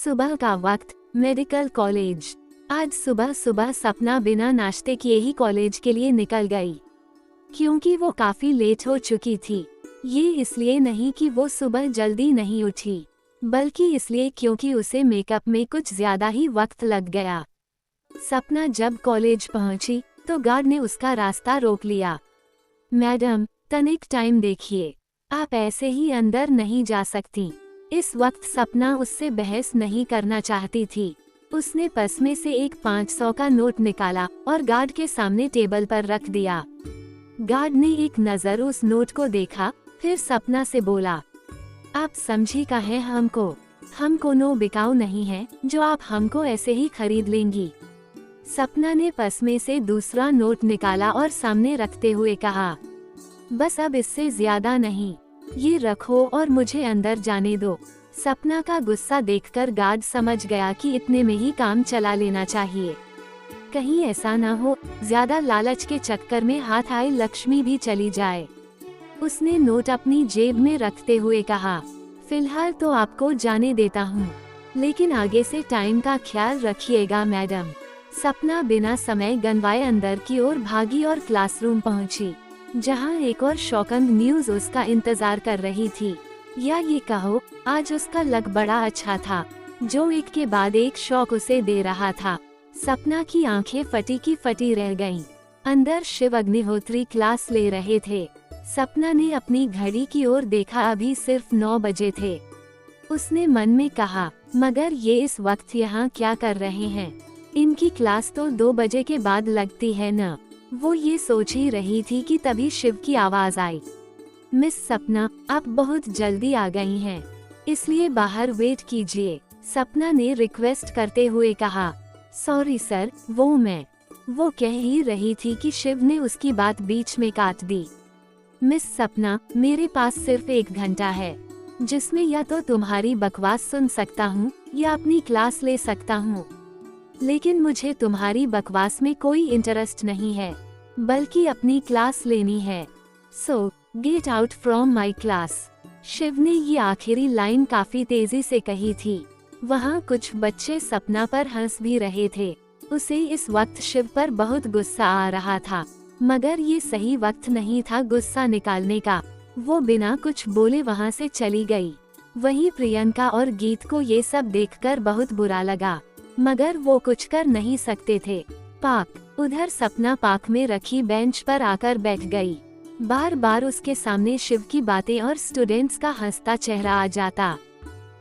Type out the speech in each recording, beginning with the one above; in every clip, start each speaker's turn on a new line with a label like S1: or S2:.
S1: सुबह का वक्त, मेडिकल कॉलेज। आज सुबह सुबह सपना बिना नाश्ते किए ही कॉलेज के लिए निकल गई, क्योंकि वो काफी लेट हो चुकी थी। ये इसलिए नहीं कि वो सुबह जल्दी नहीं उठी, बल्कि इसलिए क्योंकि उसे मेकअप में कुछ ज्यादा ही वक्त लग गया। सपना जब कॉलेज पहुंची तो गार्ड ने उसका रास्ता रोक लिया। मैडम, तनिक टाइम देखिए, आप ऐसे ही अंदर नहीं जा सकती। इस वक्त सपना उससे बहस नहीं करना चाहती थी। उसने पर्स में से एक 500 का नोट निकाला और गार्ड के सामने टेबल पर रख दिया। गार्ड ने एक नजर उस नोट को देखा, फिर सपना से बोला, आप समझी का है हम कोनो बिकाऊ नहीं है जो आप हमको ऐसे ही खरीद लेंगी। सपना ने पर्स में से दूसरा नोट निकाला और सामने रखते हुए कहा, बस अब इससे ज्यादा नहीं, ये रखो और मुझे अंदर जाने दो। सपना का गुस्सा देखकर गार्ड समझ गया कि इतने में ही काम चला लेना चाहिए। कहीं ऐसा न हो ज्यादा लालच के चक्कर में हाथ आई लक्ष्मी भी चली जाए। उसने नोट अपनी जेब में रखते हुए कहा, फिलहाल तो आपको जाने देता हूँ, लेकिन आगे से टाइम का ख्याल रखिएगा मैडम। सपना बिना समय गंवाए अंदर की ओर भागी और क्लासरूम पहुँची, जहाँ एक और शॉकिंग न्यूज उसका इंतजार कर रही थी। या ये कहो, आज उसका लक बड़ा अच्छा था, जो एक के बाद एक शौक उसे दे रहा था। सपना की आंखें फटी की फटी रह गईं। अंदर शिव अग्निहोत्री क्लास ले रहे थे। सपना ने अपनी घड़ी की ओर देखा, अभी सिर्फ 9 बजे थे। उसने मन में कहा, मगर ये इस वक्त यहाँ क्या कर रहे हैं? इनकी क्लास तो 2 बजे के बाद लगती है न। वो ये सोच ही रही थी कि तभी शिव की आवाज आई, मिस सपना, आप बहुत जल्दी आ गई हैं, इसलिए बाहर वेट कीजिए। सपना ने रिक्वेस्ट करते हुए कहा, सॉरी सर, वो कह ही रही थी कि शिव ने उसकी बात बीच में काट दी। मिस सपना, मेरे पास सिर्फ 1 घंटा है, जिसमें या तो तुम्हारी बकवास सुन सकता हूँ या अपनी क्लास ले सकता हूँ, लेकिन मुझे तुम्हारी बकवास में कोई इंटरेस्ट नहीं है, बल्कि अपनी क्लास लेनी है। So get out from my class. Shiv ने ये आखिरी लाइन काफी तेजी से कही थी। वहाँ कुछ बच्चे सपना पर हंस भी रहे थे। उसे इस वक्त शिव पर बहुत गुस्सा आ रहा था, मगर ये सही वक्त नहीं था गुस्सा निकालने का। वो बिना कुछ बोले वहाँ से चली गई। वहीं प्रियंका और गीत को ये सब देखकर बहुत बुरा लगा, मगर वो कुछ कर नहीं सकते थे। उधर सपना पार्क में रखी बेंच पर आकर बैठ गई। बार बार उसके सामने शिव की बातें और स्टूडेंट्स का हंसता चेहरा आ जाता।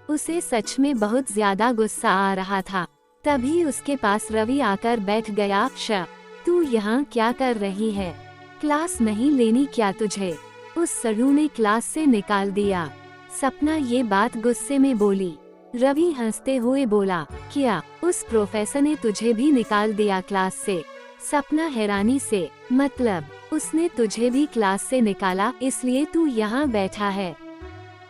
S1: उसे सच में बहुत ज्यादा गुस्सा आ रहा था। तभी उसके पास रवि आकर बैठ गया। तू यहाँ क्या कर रही है? क्लास नहीं लेनी क्या तुझे? उस सड़ू ने क्लास से निकाल दिया। सपना ये बात गुस्से में बोली। रवि हंसते हुए बोला, क्या उस प्रोफेसर ने तुझे भी निकाल दिया क्लास से? सपना हैरानी से, मतलब उसने तुझे भी क्लास से निकाला इसलिए तू यहाँ बैठा है?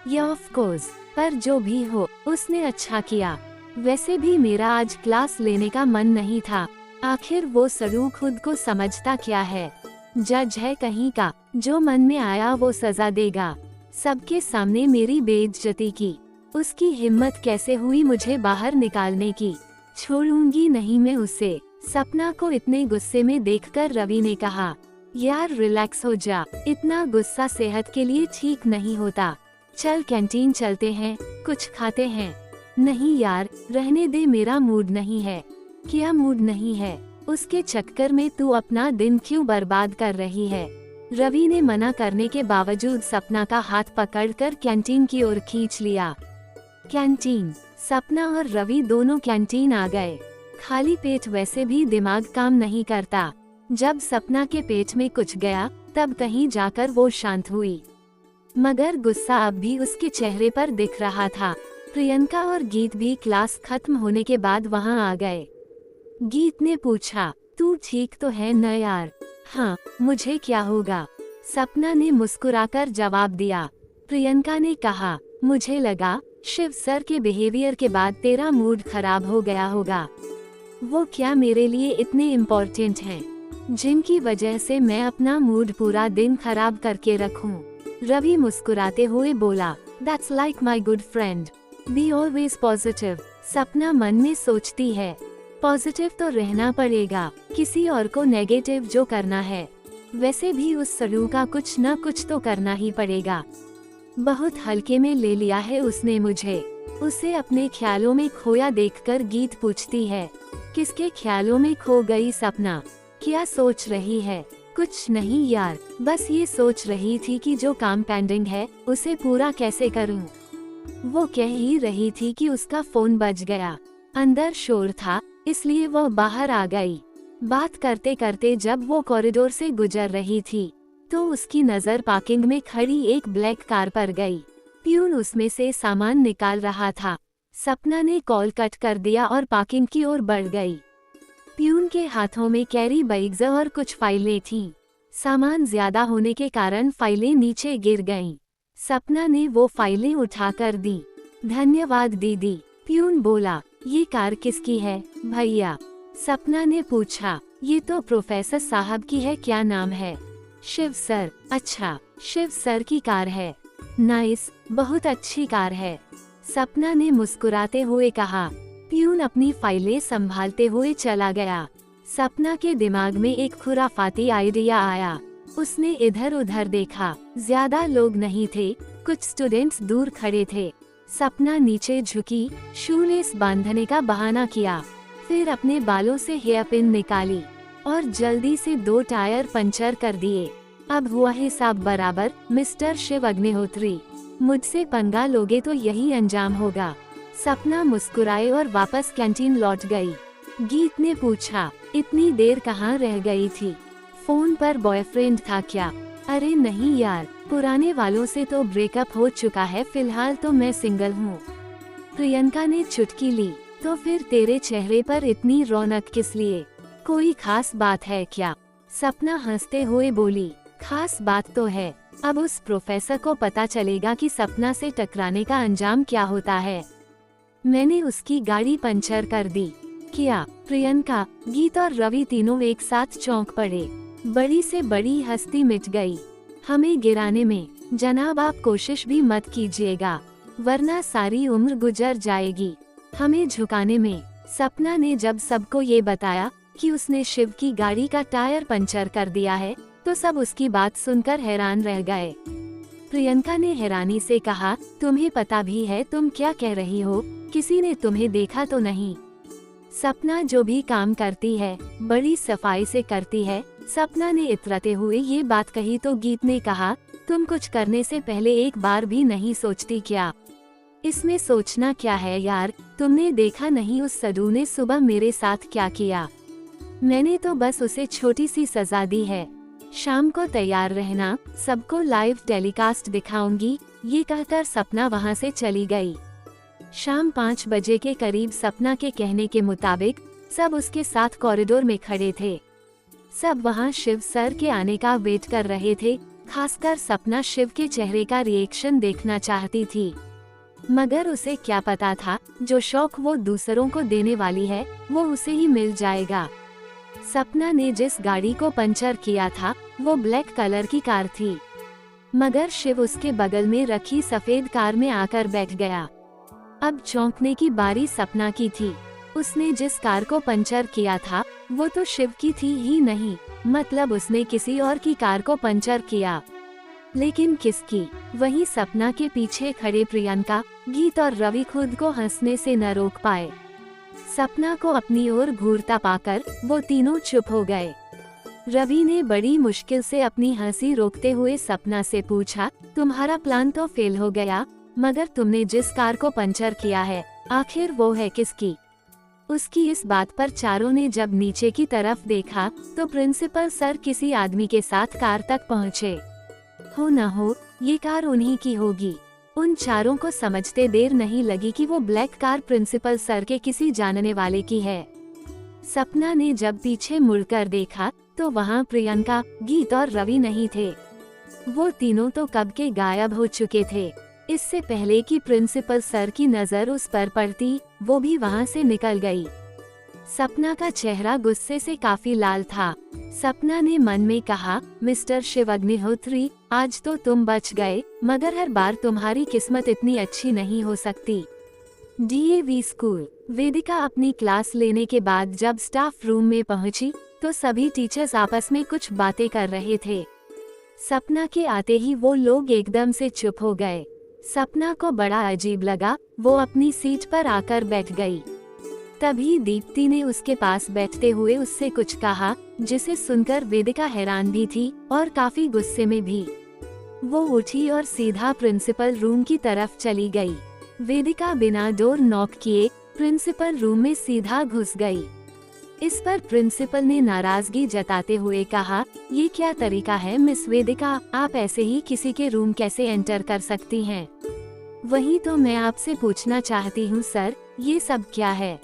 S1: या ऑफ कोर्स, पर जो भी हो उसने अच्छा किया। वैसे भी मेरा आज क्लास लेने का मन नहीं था। आखिर वो सड़ू खुद को समझता क्या है? जज है कहीं का, जो मन में आया वो सजा देगा। सबके सामने मेरी बेइज्जती की, उसकी हिम्मत कैसे हुई मुझे बाहर निकालने की? छोड़ूंगी नहीं मैं उसे। सपना को इतने गुस्से में देखकर रवि ने कहा, यार रिलैक्स हो जा, इतना गुस्सा सेहत के लिए ठीक नहीं होता। चल कैंटीन चलते हैं, कुछ खाते हैं। नहीं यार, रहने दे, मेरा मूड नहीं है। क्या मूड नहीं है? उसके चक्कर में तू अपना दिन क्यों बर्बाद कर रही है? रवि ने मना करने के बावजूद सपना का हाथ पकड़कर कैंटीन की ओर खींच लिया। कैंटीन। सपना और रवि दोनों कैंटीन आ गए। खाली पेट वैसे भी दिमाग काम नहीं करता। जब सपना के पेट में कुछ गया तब कहीं जाकर वो शांत हुई, मगर गुस्सा अब भी उसके चेहरे पर दिख रहा था। प्रियंका और गीत भी क्लास खत्म होने के बाद वहां आ गए। गीत ने पूछा, तू ठीक तो है न यार? हाँ, मुझे क्या होगा? सपना ने मुस्कुराकर जवाब दिया। प्रियंका ने कहा, मुझे लगा शिव सर के बिहेवियर के बाद तेरा मूड खराब हो गया होगा। वो क्या मेरे लिए इतने इम्पोर्टेंट हैं, जिनकी वजह से मैं अपना मूड पूरा दिन खराब करके रखूं? रवि मुस्कुराते हुए बोला, that's like my good friend, be always positive. सपना मन में सोचती है, पॉजिटिव तो रहना पड़ेगा, किसी और को नेगेटिव जो करना है, वैसे भी उस सरू का कुछ न कुछ तो करना ही पड़ेगा। बहुत हल्के में ले लिया है उसने मुझे। उसे अपने ख्यालों में खोया देखकर गीत पूछती है, किसके ख्यालों में खो गई सपना? क्या सोच रही है? कुछ नहीं यार, बस ये सोच रही थी कि जो काम पेंडिंग है उसे पूरा कैसे करूं। वो कह ही रही थी कि उसका फोन बज गया। अंदर शोर था इसलिए वो बाहर आ गई। बात करते करते जब वो कॉरिडोर से गुजर रही थी तो उसकी नज़र पार्किंग में खड़ी एक ब्लैक कार पर गई। प्यून उसमें से सामान निकाल रहा था। सपना ने कॉल कट कर दिया और पार्किंग की ओर बढ़ गई। प्यून के हाथों में कैरी बैग्स और कुछ फाइलें थीं। सामान ज्यादा होने के कारण फाइलें नीचे गिर गईं। सपना ने वो फाइलें उठाकर दी। धन्यवाद दीदी, प्यून बोला। ये कार किसकी है भैया? सपना ने पूछा। ये तो प्रोफेसर साहब की है। क्या नाम है? शिव सर। अच्छा, शिव सर की कार है। नाइस, बहुत अच्छी कार है, सपना ने मुस्कुराते हुए कहा। प्यून अपनी फाइलें संभालते हुए चला गया। सपना के दिमाग में एक खुराफाती आइडिया आया। उसने इधर उधर देखा, ज्यादा लोग नहीं थे, कुछ स्टूडेंट्स दूर खड़े थे। सपना नीचे झुकी, शूलेस बांधने का बहाना किया, फिर अपने बालों से हेयर पिन निकाली और जल्दी से 2 टायर पंचर कर दिए। अब हुआ हिसाब बराबर, मिस्टर शिव अग्निहोत्री। मुझसे पंगा लोगे तो यही अंजाम होगा। सपना मुस्कुराए और वापस कैंटीन लौट गई। गीत ने पूछा, इतनी देर कहाँ रह गई थी? फोन पर बॉयफ्रेंड था क्या? अरे नहीं यार, पुराने वालों से तो ब्रेकअप हो चुका है, फिलहाल तो मैं सिंगल हूँ। प्रियंका ने चुटकी ली। तो फिर तेरे चेहरे पर इतनी रौनक किस लिए? कोई खास बात है क्या? सपना हंसते हुए बोली, खास बात तो है। अब उस प्रोफेसर को पता चलेगा कि सपना से टकराने का अंजाम क्या होता है। मैंने उसकी गाड़ी पंचर कर दी। क्या? प्रियंका, गीत और रवि तीनों एक साथ चौंक पड़े। बड़ी से बड़ी हस्ती मिट गई। हमें गिराने में जनाब आप कोशिश भी मत कीजिएगा, वरना सारी उम्र गुजर जाएगी। हमें झुकाने में। सपना ने जब सबको ये बताया कि उसने शिव की गाड़ी का टायर पंचर कर दिया है तो सब उसकी बात सुनकर हैरान रह गए। प्रियंका ने हैरानी से कहा, तुम्हें पता भी है तुम क्या कह रही हो? किसी ने तुम्हें देखा तो नहीं? सपना जो भी काम करती है बड़ी सफाई से करती है। सपना ने इतराते हुए ये बात कही तो गीत ने कहा, तुम कुछ करने से पहले एक बार भी नहीं सोचती क्या? इसमें सोचना क्या है यार, तुमने देखा नहीं उस सदू ने सुबह मेरे साथ क्या किया? मैंने तो बस उसे छोटी सी सजा दी है। शाम को तैयार रहना, सबको लाइव टेलीकास्ट दिखाऊंगी। ये कहकर सपना वहां से चली गई। शाम 5 बजे के करीब सपना के कहने के मुताबिक सब उसके साथ कॉरिडोर में खड़े थे। सब वहां शिव सर के आने का वेट कर रहे थे। खासकर सपना शिव के चेहरे का रिएक्शन देखना चाहती थी, मगर उसे क्या पता था जो शौक वो दूसरों को देने वाली है वो उसे ही मिल जाएगा। सपना ने जिस गाड़ी को पंचर किया था वो ब्लैक कलर की कार थी, मगर शिव उसके बगल में रखी सफेद कार में आकर बैठ गया। अब चौंकने की बारी सपना की थी। उसने जिस कार को पंचर किया था वो तो शिव की थी ही नहीं, मतलब उसने किसी और की कार को पंचर किया। लेकिन किसकी? वहीं सपना के पीछे खड़े प्रियंका, गीत और रवि खुद को हंसने से न रोक पाए। सपना को अपनी ओर घूरता पाकर वो तीनों चुप हो गए। रवि ने बड़ी मुश्किल से अपनी हंसी रोकते हुए सपना से पूछा, तुम्हारा प्लान तो फेल हो गया, मगर तुमने जिस कार को पंचर किया है आखिर वो है किसकी? उसकी इस बात पर चारों ने जब नीचे की तरफ देखा तो प्रिंसिपल सर किसी आदमी के साथ कार तक पहुँचे। हो न हो ये कार उन्हीं की होगी। उन चारों को समझते देर नहीं लगी कि वो ब्लैक कार प्रिंसिपल सर के किसी जानने वाले की है। सपना ने जब पीछे मुड़कर देखा तो वहाँ प्रियंका, गीत और रवि नहीं थे। वो तीनों तो कब के गायब हो चुके थे। इससे पहले कि प्रिंसिपल सर की नजर उस पर पड़ती वो भी वहाँ से निकल गई। सपना का चेहरा गुस्से से काफी लाल था। सपना ने मन में कहा, मिस्टर शिव अग्निहोत्री, आज तो तुम बच गए, मगर हर बार तुम्हारी किस्मत इतनी अच्छी नहीं हो सकती। DAV school. वेदिका अपनी क्लास लेने के बाद जब स्टाफ रूम में पहुंची तो सभी टीचर्स आपस में कुछ बातें कर रहे थे। सपना के आते ही वो लोग एकदम से चुप हो गए। सपना को बड़ा अजीब लगा, वो अपनी सीट पर आकर बैठ गई। तभी दीप्ति ने उसके पास बैठते हुए उससे कुछ कहा, जिसे सुनकर वेदिका हैरान भी थी और काफी गुस्से में भी। वो उठी और सीधा प्रिंसिपल रूम की तरफ चली गई। वेदिका बिना डोर नॉक किए प्रिंसिपल रूम में सीधा घुस गई। इस पर प्रिंसिपल ने नाराजगी जताते हुए कहा, ये क्या तरीका है मिस वेदिका, आप ऐसे ही किसी के रूम कैसे एंटर कर सकती हैं? वही तो मैं आपसे पूछना चाहती हूँ सर, ये सब क्या है?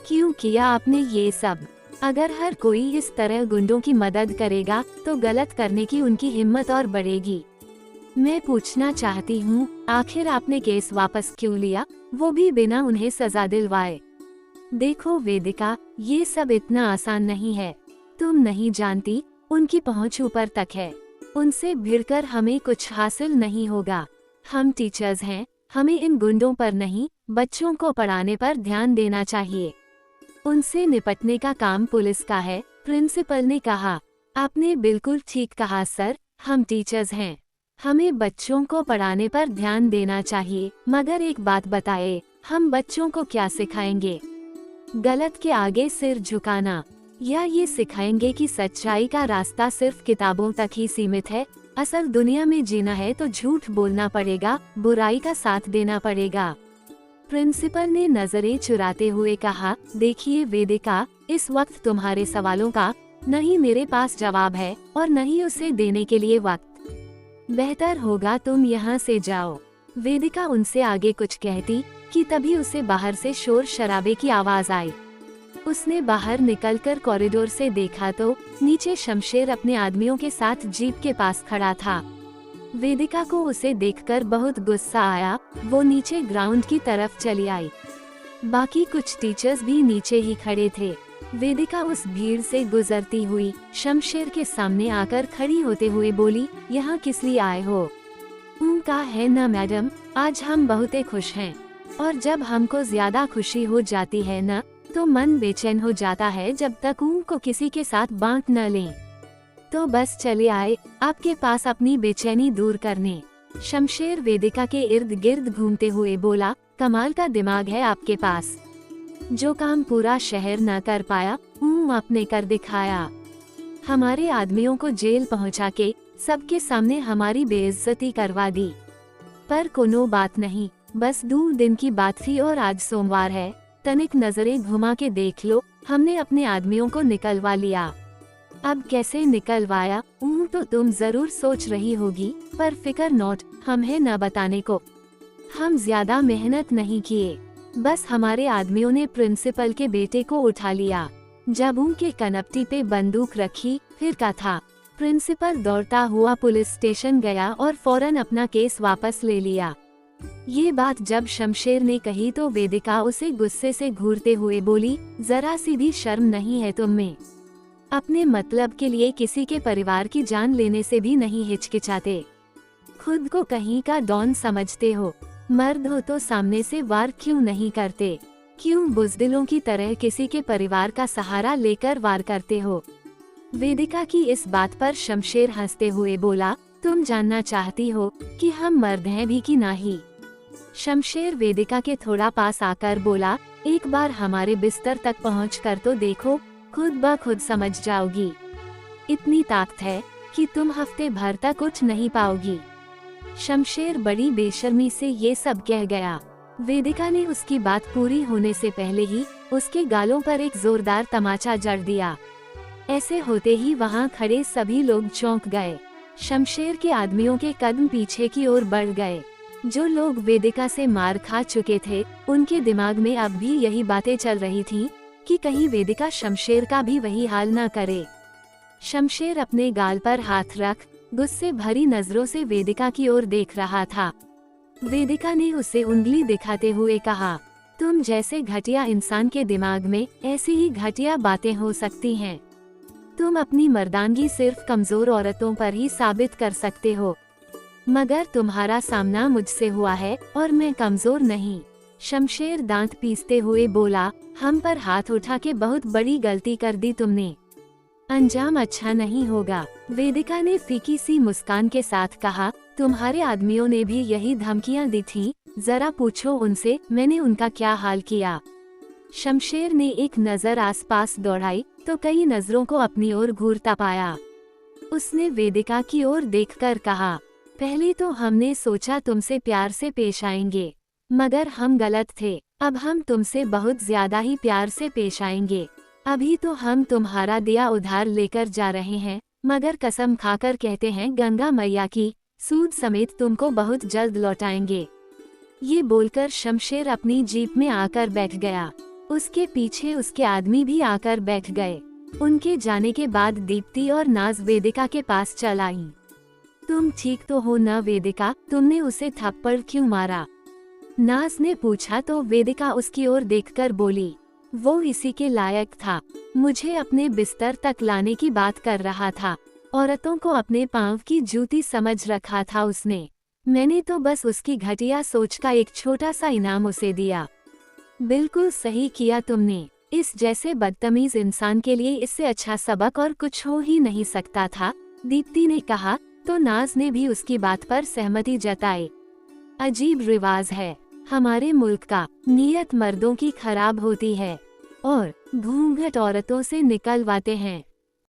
S1: क्यों किया आपने ये सब? अगर हर कोई इस तरह गुंडों की मदद करेगा तो गलत करने की उनकी हिम्मत और बढ़ेगी। मैं पूछना चाहती हूँ, आखिर आपने केस वापस क्यों लिया, वो भी बिना उन्हें सजा दिलवाए? देखो वेदिका, ये सब इतना आसान नहीं है। तुम नहीं जानती, उनकी पहुँच ऊपर तक है। उनसे भिड़कर हमें कुछ हासिल नहीं होगा। हम टीचर्स हैं, हमें इन गुंडों पर नहीं, बच्चों को पढ़ाने पर ध्यान देना चाहिए। उनसे निपटने का काम पुलिस का है, प्रिंसिपल ने कहा। आपने बिल्कुल ठीक कहा सर, हम टीचर्स हैं, हमें बच्चों को पढ़ाने पर ध्यान देना चाहिए। मगर एक बात बताए, हम बच्चों को क्या सिखाएंगे? गलत के आगे सिर झुकाना, या ये सिखाएंगे कि सच्चाई का रास्ता सिर्फ किताबों तक ही सीमित है? असल दुनिया में जीना है तो झूठ बोलना पड़ेगा, बुराई का साथ देना पड़ेगा। प्रिंसिपल ने नजरें चुराते हुए कहा, देखिए वेदिका, इस वक्त तुम्हारे सवालों का न ही मेरे पास जवाब है और न ही उसे देने के लिए वक्त। बेहतर होगा तुम यहाँ से जाओ। वेदिका उनसे आगे कुछ कहती कि तभी उसे बाहर से शोर शराबे की आवाज आई। उसने बाहर निकलकर कॉरिडोर से देखा तो नीचे शमशेर अपने आदमियों के साथ जीप के पास खड़ा था। वेदिका को उसे देखकर बहुत गुस्सा आया, वो नीचे ग्राउंड की तरफ चली आई। बाकी कुछ टीचर्स भी नीचे ही खड़े थे। वेदिका उस भीड़ से गुजरती हुई शमशेर के सामने आकर खड़ी होते हुए बोली, यहाँ किस लिए आए हो? उनका है ना मैडम, आज हम बहुत खुश हैं, और जब हमको ज्यादा खुशी हो जाती है ना तो मन बेचैन हो जाता है, जब तक उनको किसी के साथ बांट न लें। तो बस चले आए आपके पास अपनी बेचैनी दूर करने। शमशेर वेदिका के इर्द गिर्द घूमते हुए बोला, कमाल का दिमाग है आपके पास, जो काम पूरा शहर न कर पाया आपने कर दिखाया। हमारे आदमियों को जेल पहुंचा के सबके सामने हमारी बेइज्जती करवा दी। पर कोनो बात नहीं, बस 2 दिन की बात थी और आज सोमवार है। तनिक नजरें घुमा के देख लो, हमने अपने आदमियों को निकलवा लिया। अब कैसे निकलवाया तो तुम जरूर सोच रही होगी, पर फिकर नॉट, हम है न बताने को। हम ज्यादा मेहनत नहीं किए, बस हमारे आदमियों ने प्रिंसिपल के बेटे को उठा लिया। जब उनके कनपटी पे बंदूक रखी, फिर क्या था, प्रिंसिपल दौड़ता हुआ पुलिस स्टेशन गया और फौरन अपना केस वापस ले लिया। ये बात जब शमशेर ने कही तो वेदिका उसे गुस्से से घूरते हुए बोली, जरा सी भी शर्म नहीं है तुम में? अपने मतलब के लिए किसी के परिवार की जान लेने से भी नहीं हिचकिचाते। खुद को कहीं का डॉन समझते हो? मर्द हो तो सामने से वार क्यों नहीं करते? क्यों बुज़दिलों की तरह किसी के परिवार का सहारा लेकर वार करते हो? वेदिका की इस बात पर शमशेर हंसते हुए बोला, तुम जानना चाहती हो कि हम मर्द हैं भी कि नहीं? शमशेर वेदिका के थोड़ा पास आकर बोला, एक बार हमारे बिस्तर तक पहुंचकर तो देखो, खुद ब खुद समझ जाओगी। इतनी ताकत है कि तुम हफ्ते भर तक उठ नहीं पाओगी। शमशेर बड़ी बेशर्मी से ये सब कह गया। वेदिका ने उसकी बात पूरी होने से पहले ही उसके गालों पर एक जोरदार तमाचा जड़ दिया। ऐसे होते ही वहाँ खड़े सभी लोग चौंक गए। शमशेर के आदमियों के कदम पीछे की ओर बढ़ गए। जो लोग वेदिका से मार खा चुके थे, उनके दिमाग में अब भी यही बातें चल रही थीं कि कहीं वेदिका शमशेर का भी वही हाल न करे। शमशेर अपने गाल पर हाथ रख गुस्से भरी नजरों से वेदिका की ओर देख रहा था। वेदिका ने उसे उंगली दिखाते हुए कहा, तुम जैसे घटिया इंसान के दिमाग में ऐसी ही घटिया बातें हो सकती हैं। तुम अपनी मर्दानगी सिर्फ कमजोर औरतों पर ही साबित कर सकते हो, मगर तुम्हारा सामना मुझसे हुआ है और मैं कमजोर नहीं। शमशेर दांत पीसते हुए बोला, हम पर हाथ उठा के बहुत बड़ी गलती कर दी तुमने। अंजाम अच्छा नहीं होगा। वेदिका ने फीकी सी मुस्कान के साथ कहा, तुम्हारे आदमियों ने भी यही धमकियां दी थी, जरा पूछो उनसे मैंने उनका क्या हाल किया। शमशेर ने एक नजर आसपास दौड़ाई तो कई नजरों को अपनी ओर घूरता पाया। उसने वेदिका की ओर देखकर कहा, पहले तो हमने सोचा तुमसे प्यार से पेश आएंगे, मगर हम गलत थे। अब हम तुमसे बहुत ज्यादा ही प्यार से पेश आएंगे। अभी तो हम तुम्हारा दिया उधार लेकर जा रहे हैं, मगर कसम खाकर कहते हैं गंगा मैया की, सूद समेत तुमको बहुत जल्द लौटाएंगे। ये बोलकर शमशेर अपनी जीप में आकर बैठ गया। उसके पीछे उसके आदमी भी आकर बैठ गए। उनके जाने के बाद दीप्ति और नाज वेदिका के पास चल आईं। तुम ठीक तो हो न वेदिका, तुमने उसे थप्पड़ क्यों मारा? नाज ने पूछा तो वेदिका उसकी ओर देखकर बोली, वो इसी के लायक था। मुझे अपने बिस्तर तक लाने की बात कर रहा था। औरतों को अपने पांव की जूती समझ रखा था उसने। मैंने तो बस उसकी घटिया सोच का एक छोटा सा इनाम उसे दिया। बिल्कुल सही किया तुमने। इस जैसे बदतमीज इंसान के लिए इससे अच्छा सबक और कुछ हो ही नहीं सकता था, दीप्ति ने कहा। तो नाज ने भी उसकी बात पर सहमति जताई। अजीब रिवाज है हमारे मुल्क का, नीयत मर्दों की खराब होती है और घूंघट औरतों से निकलवाते हैं।